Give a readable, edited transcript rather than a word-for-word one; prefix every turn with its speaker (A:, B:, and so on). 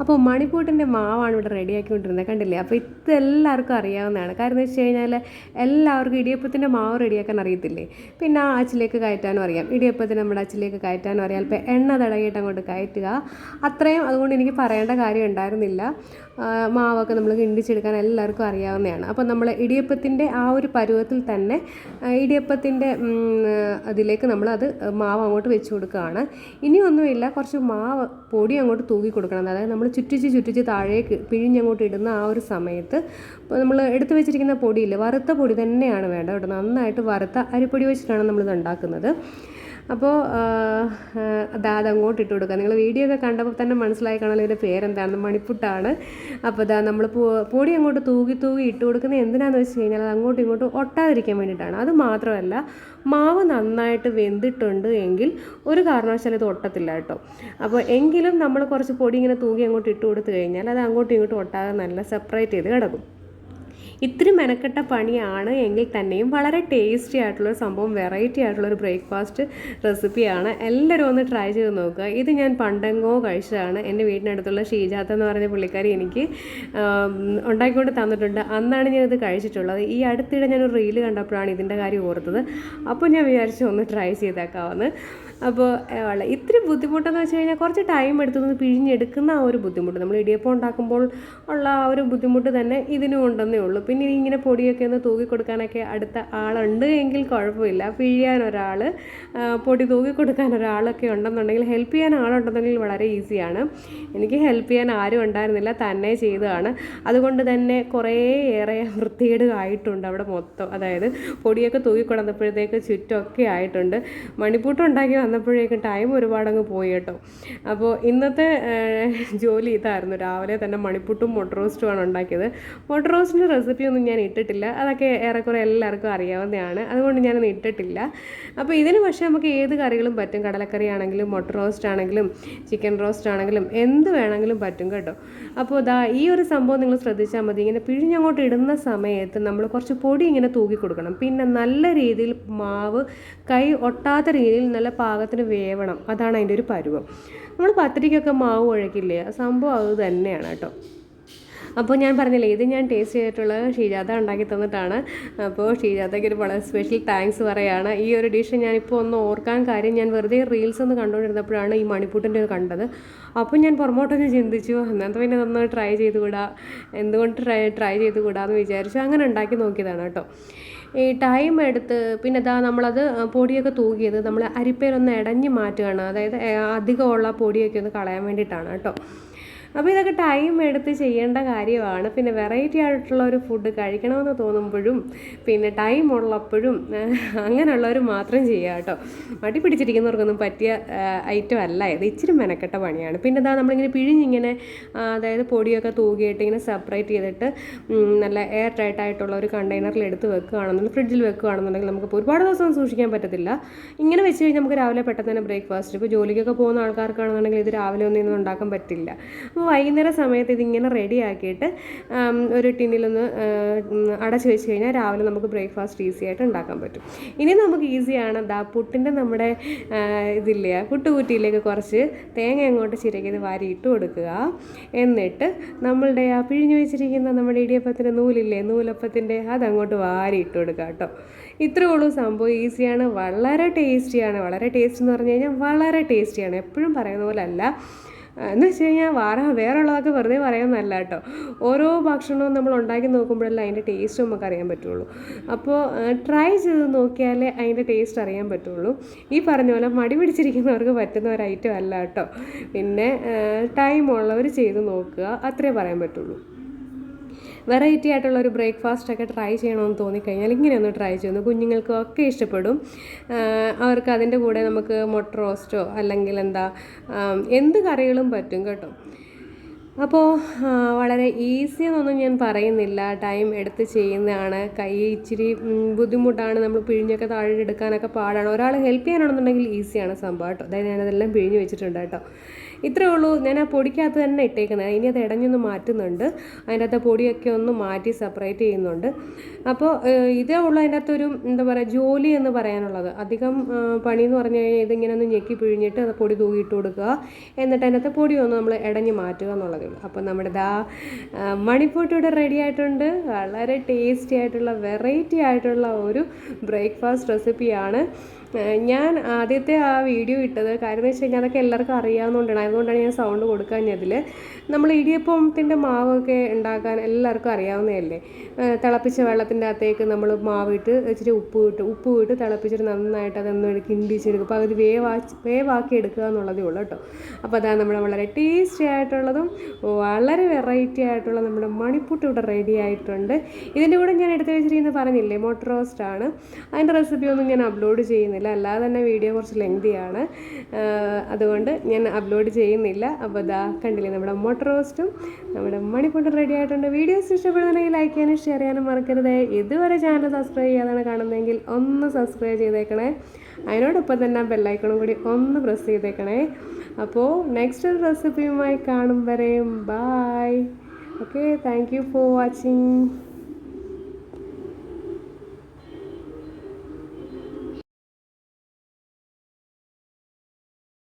A: അപ്പോൾ മണിക്കൂട്ടിൻ്റെ മാവാണ് ഇവിടെ റെഡിയാക്കിക്കൊണ്ടിരുന്നത്, കണ്ടില്ലേ? അപ്പോൾ ഇതെല്ലാവർക്കും അറിയാവുന്നതാണ്. കാരണം എന്ന് വെച്ച് കഴിഞ്ഞാൽ എല്ലാവർക്കും ഇടിയപ്പത്തിൻ്റെ മാവ് റെഡിയാക്കാൻ അറിയത്തില്ലേ, പിന്നെ ആ അച്ചിലേക്ക് കയറ്റാനും അറിയാം. ഇടിയപ്പത്തിന് നമ്മുടെ അച്ചിലേക്ക് കയറ്റാനും അറിയാം. ഇപ്പോൾ എണ്ണ തടകിയിട്ട് അങ്ങോട്ട് കയറ്റുക, അത്രയും. അതുകൊണ്ട് എനിക്ക് പറയേണ്ട കാര്യം ഉണ്ടായിരുന്നില്ല. മാവൊക്കെ നമ്മൾ കിണ്ടിച്ചെടുക്കാൻ എല്ലാവർക്കും അറിയാവുന്നതാണ്. അപ്പോൾ നമ്മൾ ഇടിയപ്പത്തിൻ്റെ ആ ഒരു പരുവത്തിൽ തന്നെ ഇടിയപ്പത്തിൻ്റെ അതിലേക്ക് നമ്മളത് മാവ് അങ്ങോട്ട് വെച്ച് കൊടുക്കുകയാണ്. ഇനിയൊന്നുമില്ല, കുറച്ച് മാവ് പൊടി അങ്ങോട്ട് തൂക്കി കൊടുക്കണം. അതായത് നമ്മൾ ചുറ്റിച്ച് താഴേക്ക് പിഴിഞ്ഞങ്ങോട്ട് ഇടുന്ന ആ ഒരു സമയത്ത് നമ്മൾ എടുത്തു വെച്ചിരിക്കുന്ന പൊടിയില്ല, വറുത്ത പൊടി തന്നെയാണ് വേണ്ടത് കേട്ടോ. നന്നായിട്ട് വറുത്ത അരിപ്പൊടി വെച്ചിട്ടാണ് നമ്മളിത് ഉണ്ടാക്കുന്നത്. അപ്പോൾ അതങ്ങോട്ട് ഇട്ട് കൊടുക്കുക. നിങ്ങൾ വീഡിയോ ഒക്കെ കണ്ടപ്പോൾ തന്നെ മനസ്സിലായി കാണാൻ ഇതിൻ്റെ പേരെന്താണെന്ന്, മണിപ്പുട്ടാണ്. അപ്പോൾ നമ്മൾ പൊടി അങ്ങോട്ട് തൂക്കി ഇട്ട് കൊടുക്കുന്നത് എന്തിനാണെന്ന് വെച്ച് കഴിഞ്ഞാൽ അത് അങ്ങോട്ടും ഇങ്ങോട്ടും ഒട്ടാതിരിക്കാൻ വേണ്ടിയിട്ടാണ്. അത് മാത്രമല്ല, മാവ് നന്നായിട്ട് വെന്തിട്ടുണ്ട് എങ്കിൽ ഒരു കാരണവശാലും ഇത് ഒട്ടത്തില്ല കേട്ടോ. അപ്പോൾ എങ്കിലും നമ്മൾ കുറച്ച് പൊടി ഇങ്ങനെ തൂക്കി അങ്ങോട്ട് ഇട്ട് കൊടുത്തു കഴിഞ്ഞാൽ അത് അങ്ങോട്ടും ഇങ്ങോട്ടും ഒട്ടാതെ നല്ല സെപ്പറേറ്റ് ചെയ്ത് കിടക്കും. ഇത്തിരി മെനക്കെട്ട പണിയാണ് എങ്കിൽ തന്നെയും വളരെ ടേസ്റ്റി ആയിട്ടുള്ളൊരു സംഭവം, വെറൈറ്റി ആയിട്ടുള്ളൊരു ബ്രേക്ക്ഫാസ്റ്റ് റെസിപ്പിയാണ്. എല്ലാവരും ഒന്ന് ട്രൈ ചെയ്ത് നോക്കുക. ഇത് ഞാൻ പണ്ടെങ്ങോ കഴിച്ചതാണ്. എൻ്റെ വീടിനടുത്തുള്ള ഷീജാത്ത എന്ന് പറഞ്ഞ പുള്ളിക്കാരി എനിക്ക് ഉണ്ടാക്കിക്കൊണ്ട് തന്നിട്ടുണ്ട്. അന്നാണ് ഞാനിത് കഴിച്ചിട്ടുള്ളത്. ഈ അടുത്തിടെ ഞാനൊരു റീല് കണ്ടപ്പോഴാണ് ഇതിൻ്റെ കാര്യം ഓർത്തത്. അപ്പോൾ ഞാൻ വിചാരിച്ചു ഒന്ന് ട്രൈ ചെയ്തേക്കാമെന്ന്. അപ്പോൾ ഇത്തിരി ബുദ്ധിമുട്ടെന്ന് വെച്ച് കഴിഞ്ഞാൽ കുറച്ച് ടൈം എടുത്തൊന്ന് പിഴിഞ്ഞെടുക്കുന്ന ആ ഒരു ബുദ്ധിമുട്ട്, നമ്മൾ ഇടിയപ്പം ഉണ്ടാക്കുമ്പോൾ ഉള്ള ആ ഒരു ബുദ്ധിമുട്ട് തന്നെ ഇതിനും ഉണ്ടെന്നേ ഉള്ളൂ. പിന്നെ ഇങ്ങനെ പൊടിയൊക്കെ ഒന്ന് തൂക്കി കൊടുക്കാനൊക്കെ അടുത്ത ആളുണ്ട് എങ്കിൽ കുഴപ്പമില്ല. പിഴിയാൻ ഒരാൾ, പൊടി തൂക്കി കൊടുക്കാൻ ഒരാളൊക്കെ ഉണ്ടെന്നുണ്ടെങ്കിൽ, ഹെൽപ്പ് ചെയ്യാൻ ആളുണ്ടെന്നുണ്ടെങ്കിൽ വളരെ ഈസിയാണ്. എനിക്ക് ഹെൽപ്പ് ചെയ്യാൻ ആരും ഉണ്ടായിരുന്നില്ല, തന്നെ ചെയ്തതാണ്. അതുകൊണ്ട് തന്നെ കുറേയേറെ വൃത്തികേടായിട്ടുണ്ട് അവിടെ മൊത്തം. അതായത് പൊടിയൊക്കെ തൂക്കി കൊടുത്തപ്പോഴത്തേക്ക് ചുറ്റമൊക്കെ ആയിട്ടുണ്ട്. മണിപ്പൂട്ടുണ്ടാക്കി വന്നപ്പോഴേക്കും ടൈം ഒരുപാടങ്ങ് പോയി കേട്ടോ. അപ്പോൾ ഇന്നത്തെ ജോലി ഇതായിരുന്നു. രാവിലെ തന്നെ മണിപ്പൂട്ടും മുട്ട റോസ്റ്റുമാണ് ഉണ്ടാക്കിയത്. മുട്ട റോസ്റ്റിൻ്റെ റെസിപ്പിയൊന്നും ഞാൻ ഇട്ടിട്ടില്ല, അതൊക്കെ ഏറെക്കുറെ എല്ലാവർക്കും അറിയാവുന്നതാണ്. അതുകൊണ്ട് ഞാനൊന്നും ഇട്ടിട്ടില്ല. അപ്പോൾ ഇതിന് പക്ഷേ നമുക്ക് ഏത് കറികളും പറ്റും. കടലക്കറി ആണെങ്കിലും മുട്ട റോസ്റ്റ് ആണെങ്കിലും ചിക്കൻ റോസ്റ്റ് ആണെങ്കിലും എന്ത് വേണമെങ്കിലും പറ്റും കേട്ടോ. അപ്പോൾ ഈ ഒരു സംഭവം നിങ്ങൾ ശ്രദ്ധിച്ചാൽ മതി. ഇങ്ങനെ പിഴിഞ്ഞങ്ങോട്ട് ഇടുന്ന സമയത്ത് നമ്മൾ കുറച്ച് പൊടി ഇങ്ങനെ തൂക്കി കൊടുക്കണം. പിന്നെ നല്ല രീതിയിൽ മാവ് കൈ ഒട്ടാത്ത രീതിയിൽ നല്ല പാകത്തിന് വേവണം. അതാണ് അതിൻ്റെ ഒരു പരുവം. നമ്മൾ പത്തിരിക്കൊക്കെ മാവ് കുഴക്കില്ലേ, സംഭവം അത് തന്നെയാണ് കേട്ടോ. അപ്പോൾ ഞാൻ പറഞ്ഞില്ലേ, ഇത് ഞാൻ ടേസ്റ്റ് ചെയ്തിട്ടുള്ള ഷീജാത ഉണ്ടാക്കി തന്നിട്ടാണ്. അപ്പോൾ ഷീജാതയ്ക്ക് ഒരു വളരെ സ്പെഷ്യൽ താങ്ക്സ് പറയുകയാണ്. ഈ ഒരു ഡിഷ് ഞാനിപ്പോൾ ഒന്ന് ഓർക്കാൻ കാര്യം, ഞാൻ വെറുതെ റീൽസ് ഒന്ന് കണ്ടുകൊണ്ടിരുന്നപ്പോഴാണ് ഈ മണിപ്പൂട്ടിൻ്റെ കണ്ടത്. അപ്പോൾ ഞാൻ പുറമോട്ടൊന്ന് ചിന്തിച്ചു, എന്നാലും പിന്നെ ഒന്ന് ട്രൈ ചെയ്തുകൂടാ, എന്തുകൊണ്ട് ട്രൈ ചെയ്തുകൂടാന്ന് വിചാരിച്ചു. അങ്ങനെ ഉണ്ടാക്കി നോക്കിയതാണ് കേട്ടോ. ഈ ടൈം എടുത്ത് പിന്നെ നമ്മളത് പൊടിയൊക്കെ തൂക്കിയത് നമ്മൾ അരിപ്പയിലൊന്ന് ഇടഞ്ഞ് മാറ്റുകയാണ്. അതായത് അധികമുള്ള പൊടിയൊക്കെ ഒന്ന് കളയാൻ വേണ്ടിയിട്ടാണ് കേട്ടോ. അപ്പോൾ ഇതൊക്കെ ടൈം എടുത്ത് ചെയ്യേണ്ട കാര്യമാണ്. പിന്നെ വെറൈറ്റി ആയിട്ടുള്ള ഒരു ഫുഡ് കഴിക്കണമെന്ന് തോന്നുമ്പോഴും പിന്നെ ടൈം ഉള്ളപ്പോഴും അങ്ങനെയുള്ളവർ മാത്രം ചെയ്യുക കേട്ടോ. മടി പിടിച്ചിരിക്കുന്നവർക്കൊന്നും പറ്റിയ ഐറ്റം അല്ല ഇത്. ഇച്ചിരി മെനക്കെട്ട പണിയാണ്. പിന്നെ നമ്മളിങ്ങനെ പിഴിഞ്ഞിങ്ങനെ, അതായത് പൊടിയൊക്കെ തൂകിയിട്ട് ഇങ്ങനെ സെപ്പറേറ്റ് ചെയ്തിട്ട് നല്ല എയർ ടൈറ്റ് ആയിട്ടുള്ള ഒരു കണ്ടെയ്നറിൽ എടുത്ത് വെക്കുകയാണെന്നുണ്ടെങ്കിൽ, ഫ്രിഡ്ജിൽ വെക്കുകയാണെന്നുണ്ടെങ്കിൽ നമുക്ക് ഒരുപാട് ദിവസം സൂക്ഷിക്കാൻ പറ്റത്തില്ല. ഇങ്ങനെ വെച്ച് കഴിഞ്ഞാൽ നമുക്ക് രാവിലെ പെട്ടെന്ന് തന്നെ ബ്രേക്ക്ഫാസ്റ്റ്, ഇപ്പോൾ ജോലിക്കൊക്കെ പോകുന്ന ആൾക്കാർക്കാണെന്നുണ്ടെങ്കിൽ ഇത് രാവിലെ ഒന്നും ഉണ്ടാക്കാൻ പറ്റില്ല. അപ്പോൾ വൈകുന്നേരം സമയത്ത് ഇതിങ്ങനെ റെഡിയാക്കിയിട്ട് ഒരു ടിന്നിലൊന്ന് അടച്ച് വെച്ച് കഴിഞ്ഞാൽ രാവിലെ നമുക്ക് ബ്രേക്ക്ഫാസ്റ്റ് ഈസി ആയിട്ട് ഉണ്ടാക്കാൻ പറ്റും. ഇനി നമുക്ക് ഈസിയാണ് പുട്ടിൻ്റെ നമ്മുടെ ഇതില്ലേ, പുട്ടുകുറ്റിയിലേക്ക് കുറച്ച് തേങ്ങ അങ്ങോട്ട് ചിരകിയത് വാരി ഇട്ട് കൊടുക്കുക. എന്നിട്ട് നമ്മളുടെ ആ പിഴിഞ്ഞു വെച്ചിരിക്കുന്ന നമ്മുടെ ഇടിയപ്പത്തിൻ്റെ നൂലില്ലേ, നൂലപ്പത്തിൻ്റെ, അതങ്ങോട്ട് വാരി ഇട്ട് കൊടുക്കുക കേട്ടോ. ഇത്രയേ ഉള്ളൂ സംഭവം. ഈസിയാണ്, വളരെ ടേസ്റ്റിയാണ്. വളരെ ടേസ്റ്റ് എന്ന് പറഞ്ഞു കഴിഞ്ഞാൽ വളരെ ടേസ്റ്റിയാണ്. എപ്പോഴും പറയുന്ന പോലെ അല്ല എന്ന് വെച്ച് കഴിഞ്ഞാൽ വേറെ ഉള്ളതൊക്കെ വെറുതെ പറയുന്നതല്ല കേട്ടോ. ഓരോ ഭക്ഷണവും നമ്മൾ ഉണ്ടാക്കി നോക്കുമ്പോഴല്ല അതിൻ്റെ ടേസ്റ്റ് നമുക്ക് അറിയാൻ പറ്റുള്ളൂ. അപ്പോൾ ട്രൈ ചെയ്ത് നോക്കിയാലേ അതിൻ്റെ ടേസ്റ്റ് അറിയാൻ പറ്റുള്ളൂ. ഈ പറഞ്ഞ പോലെ മടി പിടിച്ചിരിക്കുന്നവർക്ക് പറ്റുന്ന ഒരു ഐറ്റം അല്ല കേട്ടോ. പിന്നെ ടൈമുള്ളവർ ചെയ്ത് നോക്കുക, അത്രേ പറയാൻ പറ്റുള്ളൂ. വെറൈറ്റി ആയിട്ടുള്ള ഒരു ബ്രേക്ക്ഫാസ്റ്റൊക്കെ ട്രൈ ചെയ്യണമെന്ന് തോന്നിക്കഴിഞ്ഞാൽ ഇങ്ങനെയൊന്ന് ട്രൈ ചെയ്യുന്നു. കുഞ്ഞുങ്ങൾക്കൊക്കെ ഇഷ്ടപ്പെടും. അവർക്ക് അതിൻ്റെ കൂടെ നമുക്ക് മുട്ട റോസ്റ്റോ അല്ലെങ്കിൽ എന്ത് കറികളും പറ്റും കേട്ടോ. അപ്പോൾ വളരെ ഈസി എന്നൊന്നും ഞാൻ പറയുന്നില്ല, ടൈം എടുത്ത് ചെയ്യുന്നതാണ്. കൈ ഇച്ചിരി ബുദ്ധിമുട്ടാണ്, നമ്മൾ പിഴിഞ്ഞൊക്കെ താഴെ എടുക്കാനൊക്കെ പാടാണ്. ഒരാൾ ഹെൽപ്പ് ചെയ്യാനാണെന്നുണ്ടെങ്കിൽ ഈസിയാണ് സംഭവം കേട്ടോ. അതായത് ഞാനതെല്ലാം പിഴിഞ്ഞ് വെച്ചിട്ടുണ്ട് കേട്ടോ. ഇത്രയേ ഉള്ളൂ. ഞാൻ ആ പൊടിക്കകത്ത് തന്നെ ഇട്ടേക്കുന്നത്. ഇനി അത് ഇടഞ്ഞൊന്ന് മാറ്റുന്നുണ്ട്. അതിൻ്റെ അകത്ത് പൊടിയൊക്കെ ഒന്ന് മാറ്റി സെപ്പറേറ്റ് ചെയ്യുന്നുണ്ട്. അപ്പോൾ ഇതേ ഉള്ളൂ അതിൻ്റെ അകത്തൊരു ജോലി എന്ന് പറയാനുള്ളത്. അധികം പണി എന്ന് പറഞ്ഞു കഴിഞ്ഞാൽ ഇതിങ്ങനെ ഒന്ന് ഞെക്കി പിഴിഞ്ഞിട്ട് അത് പൊടി തൂക്കിയിട്ട് കൊടുക്കുക. എന്നിട്ട് അതിൻ്റെ അകത്ത് പൊടി ഒന്ന് നമ്മൾ ഇടഞ്ഞ് മാറ്റുക എന്നുള്ളതേ ഉള്ളൂ. അപ്പോൾ നമ്മുടെ മണിപ്പൂട്ട് ഇവിടെ റെഡി ആയിട്ടുണ്ട്. വളരെ ടേസ്റ്റി ആയിട്ടുള്ള വെറൈറ്റി ആയിട്ടുള്ള ഒരു ബ്രേക്ക്ഫാസ്റ്റ് റെസിപ്പിയാണ്. ഞാൻ ആദ്യത്തെ ആ വീഡിയോ ഇട്ടത് കാര്യം എന്ന് വെച്ച് കഴിഞ്ഞാൽ അതൊക്കെ എല്ലാവർക്കും അറിയാവുന്നതുകൊണ്ടാണ്. അതുകൊണ്ടാണ് ഞാൻ സൗണ്ട് കൊടുക്കാഞ്ഞതിൽ. നമ്മൾ ഇടിയപ്പത്തിൻ്റെ മാവൊക്കെ ഉണ്ടാക്കാൻ എല്ലാവർക്കും അറിയാവുന്നതല്ലേ. തിളപ്പിച്ച വെള്ളത്തിൻ്റെ അകത്തേക്ക് നമ്മൾ മാവിട്ട് ഇച്ചിരി ഉപ്പ് ഇട്ട് തിളപ്പിച്ചിട്ട് നന്നായിട്ട് അതൊന്ന് കിണ്ടിച്ചെടുക്കുക. പകുതി വേവാക്കി എടുക്കുക എന്നുള്ളതേ ഉള്ളൂ കേട്ടോ. അപ്പോൾ അതാണ് നമ്മുടെ വളരെ ടേസ്റ്റി ആയിട്ടുള്ളതും വളരെ വെറൈറ്റി ആയിട്ടുള്ള നമ്മുടെ മണിപ്പൂട്ട് ഇവിടെ റെഡി ആയിട്ടുണ്ട്. ഇതിൻ്റെ കൂടെ ഞാൻ എടുത്ത് വെച്ചിരിക്കുന്നത് പറഞ്ഞില്ലേ മുട്ട റോസ്റ്റാണ്. അതിൻ്റെ റെസിപ്പി ഒന്നും ഞാൻ അപ്ലോഡ് ചെയ്യുന്നില്ല, അല്ലാതെ തന്നെ വീഡിയോ കുറച്ച് ലെങ്തിയാണ്, അതുകൊണ്ട് ഞാൻ അപ്ലോഡ് ചെയ്യുന്നില്ല. അപ്പോൾ കണ്ടില്ലേ നമ്മുടെ മുട്ട റോസ്റ്റും നമ്മുടെ മണിപ്പൂട്ട് റെഡി ആയിട്ടുണ്ട്. വീഡിയോസ് ഇഷ്ടപ്പെടുന്നുണ്ടെങ്കിൽ ലൈക്ക് ചെയ്യാനും ഷെയർ ചെയ്യാനും മറക്കരുത്. ഇതുവരെ ചാനൽ സബ്സ്ക്രൈബ് ചെയ്യാതാണ് കാണുന്നതെങ്കിൽ ഒന്ന് സബ്സ്ക്രൈബ് ചെയ്തേക്കണേ. അതിനോടൊപ്പം തന്നെ ബെല്ലൈക്കണും കൂടി ഒന്ന് പ്രസ് ചെയ്തേക്കണേ. അപ്പോൾ നെക്സ്റ്റ് റെസിപ്പിയുമായി കാണും വരെയും bye. Okay, thank you for watching.